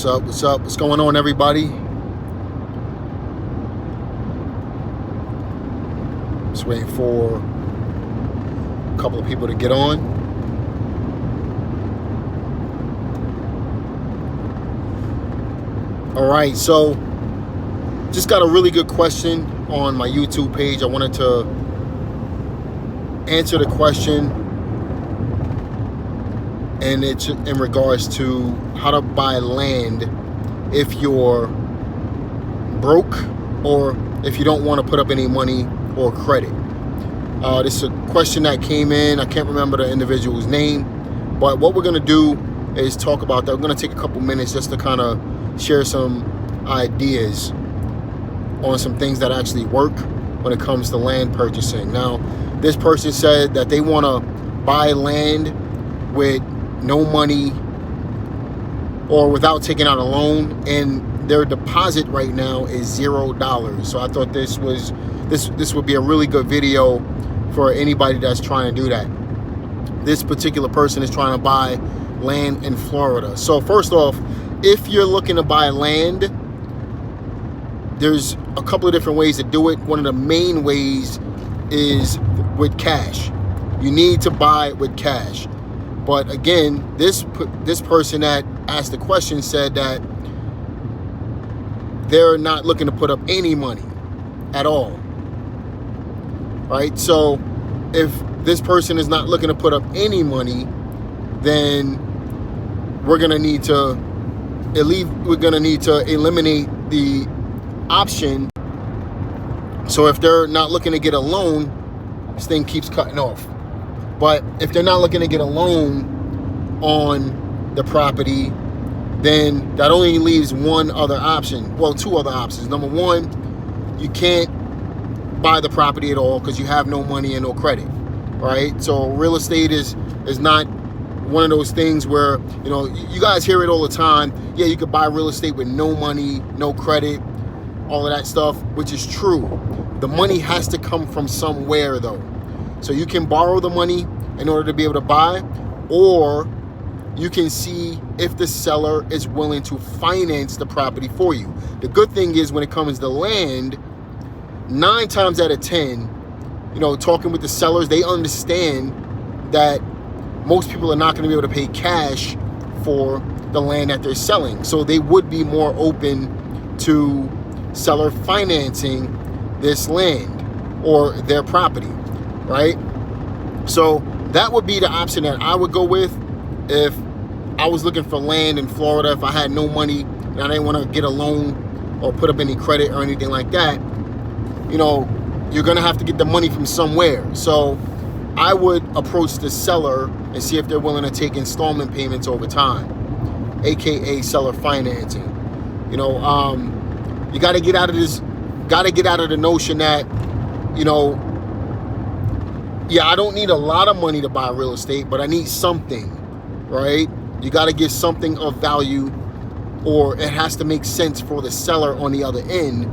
up? What's up? What's going on, everybody? Just waiting for a couple of people to get on. All right, so just got a really good question on my YouTube page. I wanted to answer the question, and it's in regards to how to buy land if you're broke or if you don't want to put up any money or credit. This is a question that came in. I can't remember the individual's name, but what we're going to do is talk about that. We're going to take a couple minutes just to kind of share some ideas on some things that actually work when it comes to land purchasing. Now, this person said that they want to buy land with no money or without taking out a loan, and their deposit right now is $0. So I thought this would be a really good video for anybody that's trying to do that. This particular person is trying to buy land in Florida. So first off, if you're looking to buy land, there's a couple of different ways to do it. One of the main ways is with cash. You need to buy it with cash. But again, this person that asked the question said that they're not looking to put up any money at all. Right? So if this person is not looking to put up any money, then we're gonna need to eliminate the option. So if they're not looking to get a loan, this thing keeps cutting off. But if they're not looking to get a loan on the property, then that only leaves one other option. Well, two other options. Number one, you can't buy the property at all because you have no money and no credit, right? So real estate is not one of those things where, you know, you guys hear it all the time. Yeah, you could buy real estate with no money, no credit, all of that stuff, which is true. The money has to come from somewhere though. So you can borrow the money in order to be able to buy, or you can see if the seller is willing to finance the property for you. The good thing is when it comes to land, 9 times out of 10, you know, talking with the sellers, they understand that most people are not going to be able to pay cash for the land that they're selling. So they would be more open to seller financing this land or their property, right? So that would be the option that I would go with if I was looking for land in Florida. If I had no money and I didn't want to get a loan or put up any credit or anything like that, you know, you're going to have to get the money from somewhere. So I would approach the seller and see if they're willing to take installment payments over time, aka seller financing. You know, you got to get out of the notion that, you know, yeah, I don't need a lot of money to buy real estate, but I need something, right? You got to get something of value, or it has to make sense for the seller on the other end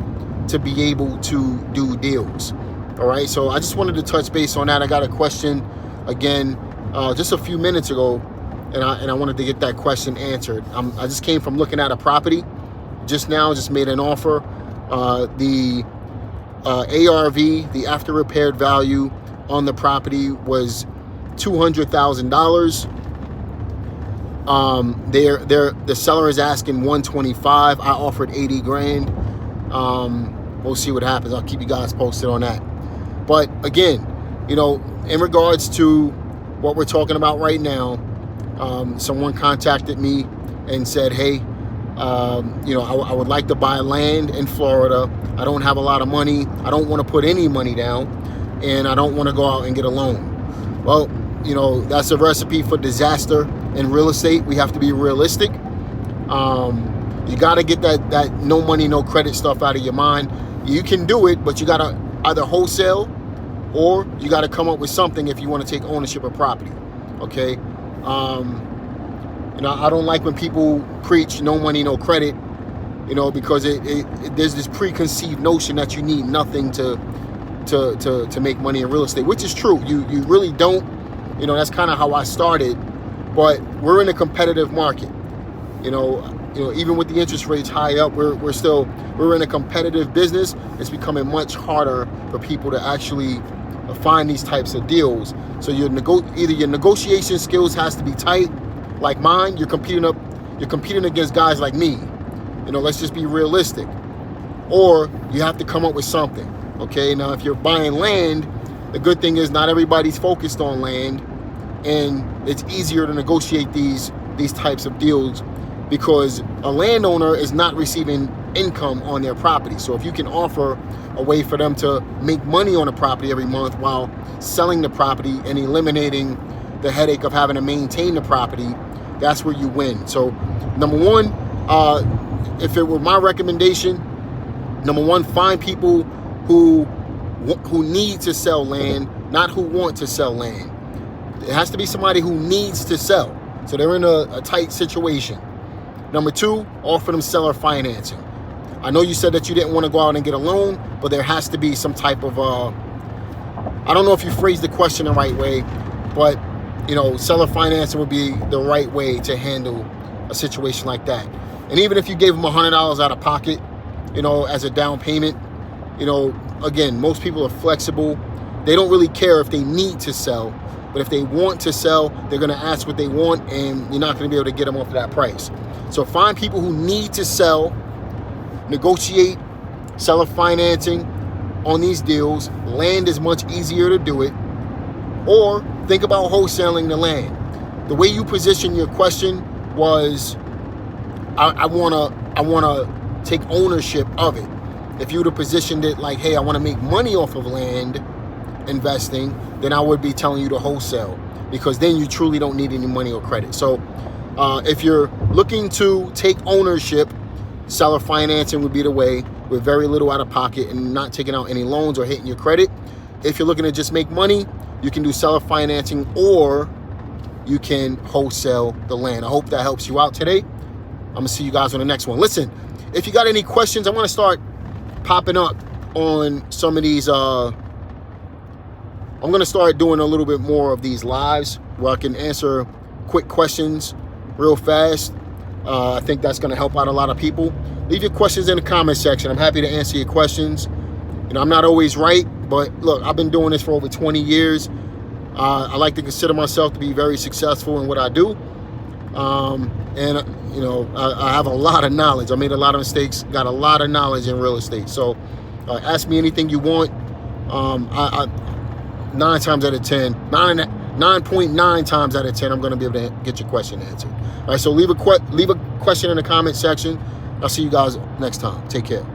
to be able to do deals. All right, so I just wanted to touch base on that. I got a question again just a few minutes ago, and I wanted to get that question answered. I just came from looking at a property just now, just made an offer. The ARV, the after repaired value on the property was $200,000. The seller is asking $125,000. I offered $80,000. We'll see what happens. I'll keep you guys posted on that. But again, you know, in regards to what we're talking about right now, someone contacted me and said, hey, you know, I would like to buy land in Florida. I don't have a lot of money. I don't want to put any money down, and I don't want to go out and get a loan. Well, you know, that's a recipe for disaster in real estate. We have to be realistic. You got to get that no money, no credit stuff out of your mind. You can do it, but you got to either wholesale or you got to come up with something if you want to take ownership of property. Okay. You know, I don't like when people preach no money, no credit, you know, because there's this preconceived notion that you need nothing to make money in real estate, which is true. You really don't. You know, that's kind of how I started. But we're in a competitive market. You know, even with the interest rates high up, we're in a competitive business. It's becoming much harder for people to actually find these types of deals. So either your negotiation skills has to be tight, like mine. You're competing against guys like me. Let's just be realistic. Or you have to come up with something. Okay, now if you're buying land, the good thing is not everybody's focused on land, and it's easier to negotiate these types of deals because a landowner is not receiving income on their property. So if you can offer a way for them to make money on a property every month while selling the property and eliminating the headache of having to maintain the property, that's where you win. So number one, if it were my recommendation, number one, find people who need to sell land, not who want to sell land. It has to be somebody who needs to sell. So they're in a tight situation. Number two, offer them seller financing. I know you said that you didn't want to go out and get a loan, but there has to be some type of, I don't know if you phrased the question the right way, but seller financing would be the right way to handle a situation like that. And even if you gave them $100 out of pocket, as a down payment, again, most people are flexible. They don't really care if they need to sell, but if they want to sell, they're going to ask what they want, and you're not going to be able to get them off of that price. So find people who need to sell, negotiate seller financing on these deals. Land is much easier to do it. Or think about wholesaling the land. The way you position your question was, I wanna take ownership of it. If you would have positioned it like, hey, I want to make money off of land investing, then I would be telling you to wholesale, because then you truly don't need any money or credit. So if you're looking to take ownership, seller financing would be the way, with very little out of pocket and not taking out any loans or hitting your credit. If you're looking to just make money, you can do seller financing, or you can wholesale the land. I hope that helps you out today. I'm gonna see you guys on the next one. Listen, if you got any questions, I'm gonna start popping up on some of these. I'm gonna start doing a little bit more of these lives where I can answer quick questions real fast. I think that's gonna help out a lot of people. Leave your questions in the comment section. I'm happy to answer your questions. I'm not always right, but look, I've been doing this for over 20 years. I like to consider myself to be very successful in what I do. And I have a lot of knowledge. I made a lot of mistakes, got a lot of knowledge in real estate. So ask me anything you want. 9 times out of 10, 9.9 times out of 10, I'm going to be able to get your question answered. All right, so leave a question in the comment section. I'll see you guys next time. Take care.